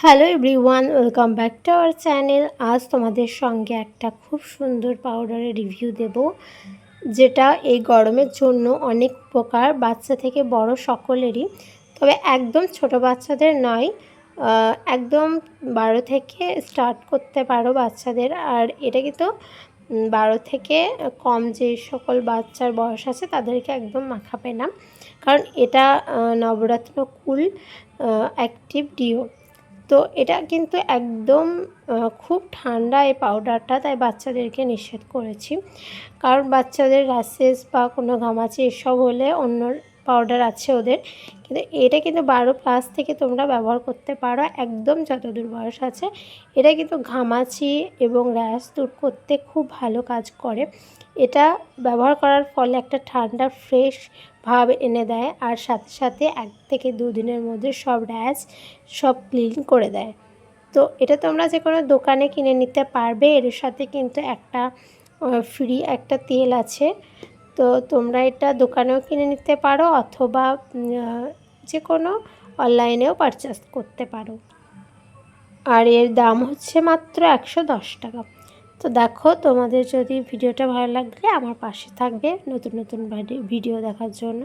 Hello everyone, welcome back to our channel. আজ তোমাদের সঙ্গে একটা খুব সুন্দর পাউডারের রিভিউ দেব, যেটা এই গরমের জন্য অনেক উপকার, বাচ্চা থেকে বড় সকলেরই। তবে একদম ছোট বাচ্চাদের নয়, একদম 12 থেকে স্টার্ট করতে পারো বাচ্চাদের। আর এটা কিন্তু 12 থেকে কম যে সকল বাচ্চার বয়স আছে তাদেরকে একদম মাখাবে না, কারণ এটা নবরত্ন কুল অ্যাক্টিভ ডিও। তো এটা কিন্তু একদম খুব ঠান্ডা এই পাউডারটা, তাই বাচ্চাদেরকে নিষেধ করেছি। কারণ বাচ্চাদের র্যাশেস বা কোনো ঘামাচি এসব হলে অন্য পাউডার আছে ওদের, কিন্তু এটা কিন্তু 12+ থেকে তোমরা ব্যবহার করতে পারো, একদম যতদূর বয়স আছে। এটা কিন্তু ঘামাচি এবং র্যাশ দূর করতে খুব ভালো কাজ করে। এটা ব্যবহার করার ফলে একটা ঠান্ডা ফ্রেশ ভাব এনে দেয়, আর সাথে সাথে 1 থেকে 2 দিনের মধ্যে সব র্যাশ সব ক্লিন করে দেয়। তো এটা তোমরা যে কোনো দোকানে কিনে নিতে পারবে। এর সাথে কিন্তু একটা ফ্রি একটা তেল আছে, তো তোমরা এটা দোকানেও কিনে নিতে পারো অথবা যে কোনো অনলাইনেও পারচেস করতে পারো। আর এর দাম হচ্ছে মাত্র 110 টাকা। তো দেখো, তোমাদের যদি ভিডিওটা ভালো লাগলে আমার পাশে থাকবে নতুন নতুন ভিডিও দেখার জন্য।